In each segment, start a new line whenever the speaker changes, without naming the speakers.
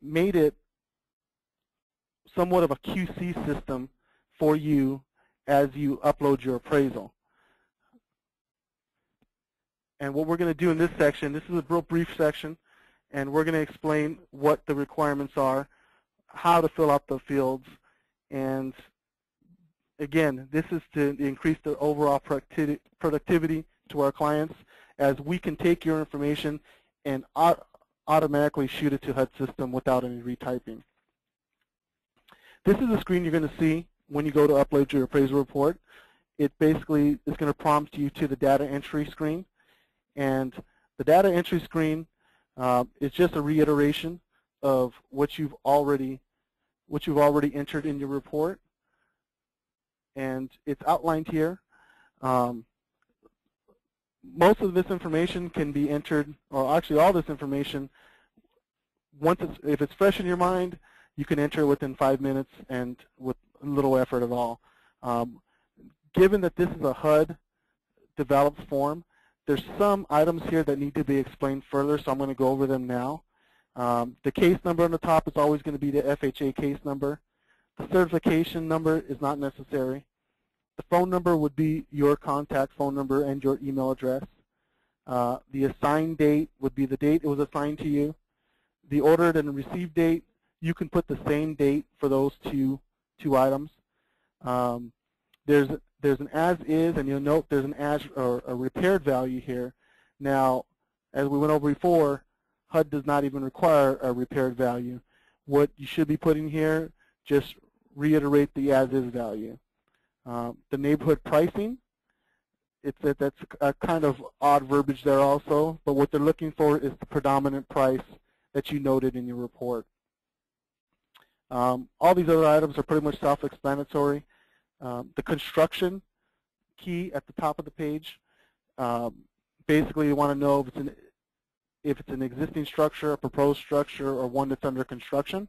made it somewhat of a QC system for you as you upload your appraisal. And what we're going to do in this section, this is a real brief section, and we're going to explain what the requirements are, how to fill out the fields, and again, this is to increase the overall productivity to our clients, as we can take your information and automatically shoot it to HUD system without any retyping. This is the screen you're going to see when you go to upload your appraisal report. It basically is going to prompt you to the data entry screen, and the data entry screen is just a reiteration of what you've already entered in your report, and it's outlined here. Most of this information can be entered, or actually all this information, if it's fresh in your mind, you can enter it within 5 minutes and with little effort at all. Given that this is a HUD developed form, there's some items here that need to be explained further, so I'm going to go over them now. The case number on the top is always going to be the FHA case number. The certification number is not necessary. The phone number would be your contact phone number and your email address. The assigned date would be the date it was assigned to you. The ordered and received date, you can put the same date for those two items. There's an as is, and you'll note there's an as or a repaired value here. Now, as we went over before, HUD does not even require a repaired value. What you should be putting here, just reiterate the as is value. The neighborhood pricing, that's a kind of odd verbiage there also, but what they're looking for is the predominant price that you noted in your report. All these other items are pretty much self-explanatory. The construction key at the top of the page, basically you want to know if it's an existing structure, a proposed structure, or one that's under construction.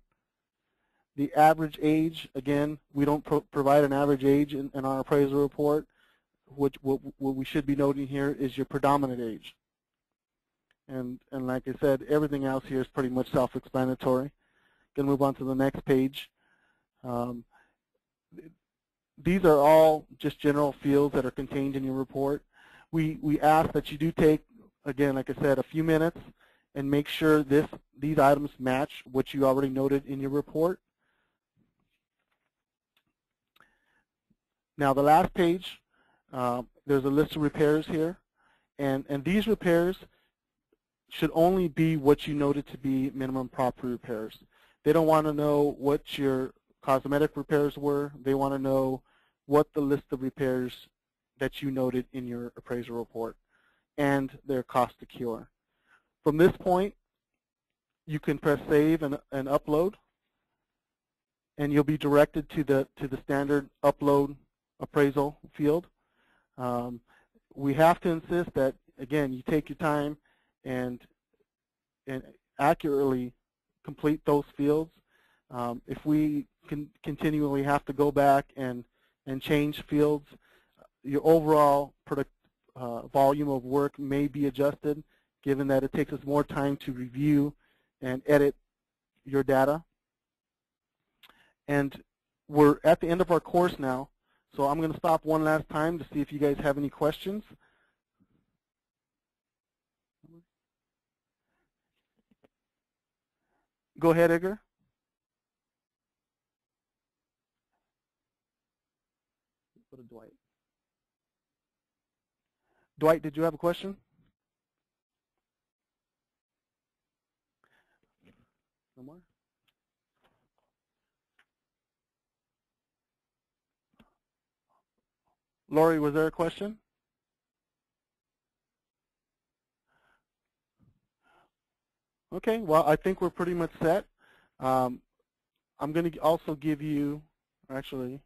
The average age, again, we don't provide an average age in our appraisal report. What we should be noting here is your predominant age. And like I said, everything else here is pretty much self-explanatory. Going to move on to the next page. These are all just general fields that are contained in your report. We ask that you do take, again, like I said, a few minutes and make sure these items match what you already noted in your report. Now the last page, there's a list of repairs here, and these repairs should only be what you noted to be minimum property repairs. They don't want to know what your cosmetic repairs were. They want to know what the list of repairs that you noted in your appraisal report and their cost to cure. From this point, you can press save and upload, and you'll be directed to the standard upload appraisal field. We have to insist that, again, you take your time and accurately complete those fields. If we can continually have to go back and change fields, your overall volume of work may be adjusted, given that it takes us more time to review and edit your data. And we're at the end of our course now, so I'm going to stop one last time to see if you guys have any questions. Go ahead, Edgar. Go to Dwight. Dwight, did you have a question? No more? Lori, was there a question? Okay, well, I think we're pretty much set. I'm going to also give you, actually,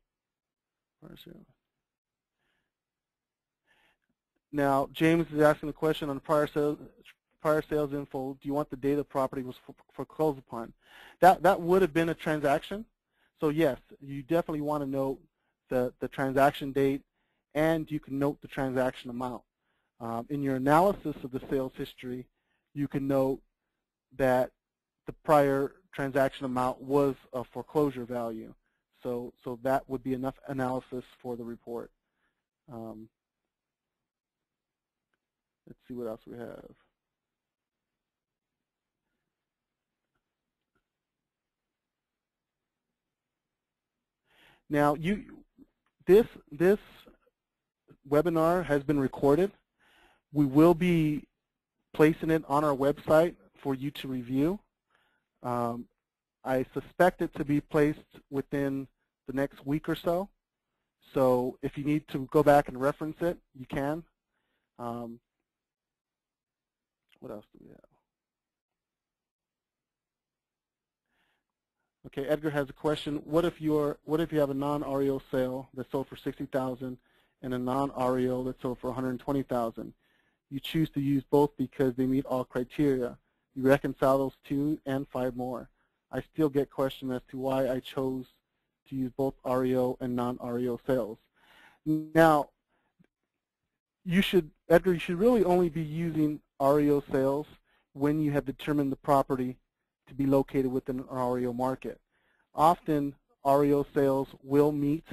now James is asking the question on prior sales info. Do you want the date the property was foreclosed upon? That would have been a transaction. So yes, you definitely want to note the transaction date, and you can note the transaction amount. In your analysis of the sales history, you can note that the prior transaction amount was a foreclosure value. So that would be enough analysis for the report. Let's see what else we have. Now, this webinar has been recorded. We will be placing it on our website for you to review. I suspect it to be placed within the next week or so. So if you need to go back and reference it, you can. What else do we have? Okay, Edgar has a question. What if you have a non-REO sale that sold for $60,000 and a non-REO that sold for $120,000? You choose to use both because they meet all criteria. You reconcile those two and 5 more. I still get questions as to why I chose to use both REO and non-REO sales. Now, Edgar, you should really only be using REO sales when you have determined the property to be located within an REO market. Often, REO sales will meet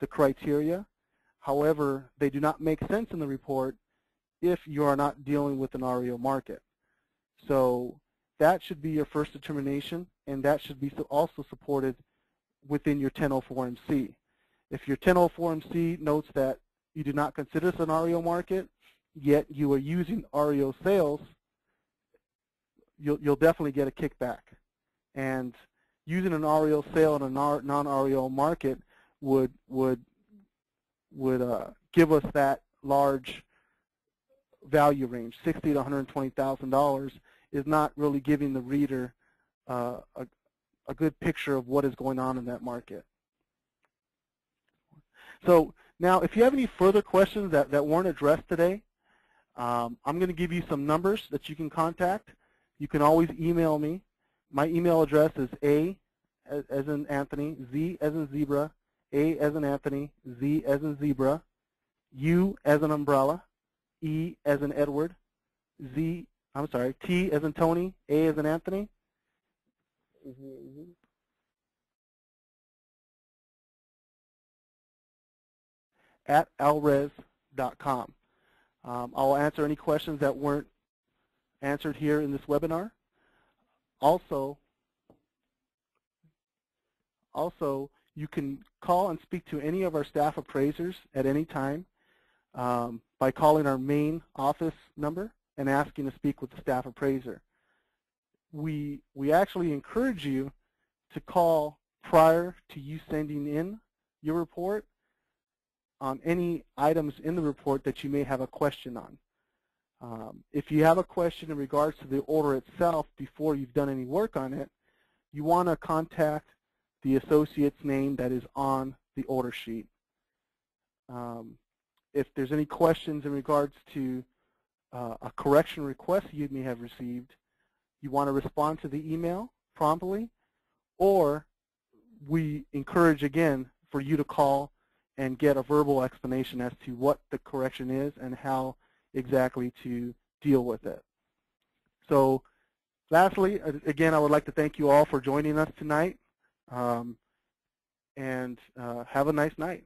the criteria. However, they do not make sense in the report if you are not dealing with an REO market. So that should be your first determination, and that should be also supported within your 1004MC. If your 1004MC notes that you do not consider this an REO market, yet you are using REO sales, you'll definitely get a kickback. And using an REO sale in a non-REO market would give us that large value range. $60,000 to $120,000 is not really giving the reader a good picture of what is going on in that market. So now, if you have any further questions that weren't addressed today, I'm going to give you some numbers that you can contact. You can always email me. My email address is A as in Anthony, Z as in zebra, A as in Anthony, Z as in zebra, U as in umbrella, E as in Edward, T as in Tony, A as in Anthony, at alres.com. I'll answer any questions that weren't answered here in this webinar. Also, you can call and speak to any of our staff appraisers at any time by calling our main office number and asking to speak with the staff appraiser. We actually encourage you to call prior to you sending in your report on any items in the report that you may have a question on. If you have a question in regards to the order itself before you've done any work on it, you want to contact the associate's name that is on the order sheet. If there's any questions in regards to a correction request you may have received, you want to respond to the email promptly, or we encourage again for you to call and get a verbal explanation as to what the correction is and how exactly to deal with it. So lastly, again, I would like to thank you all for joining us tonight, and have a nice night.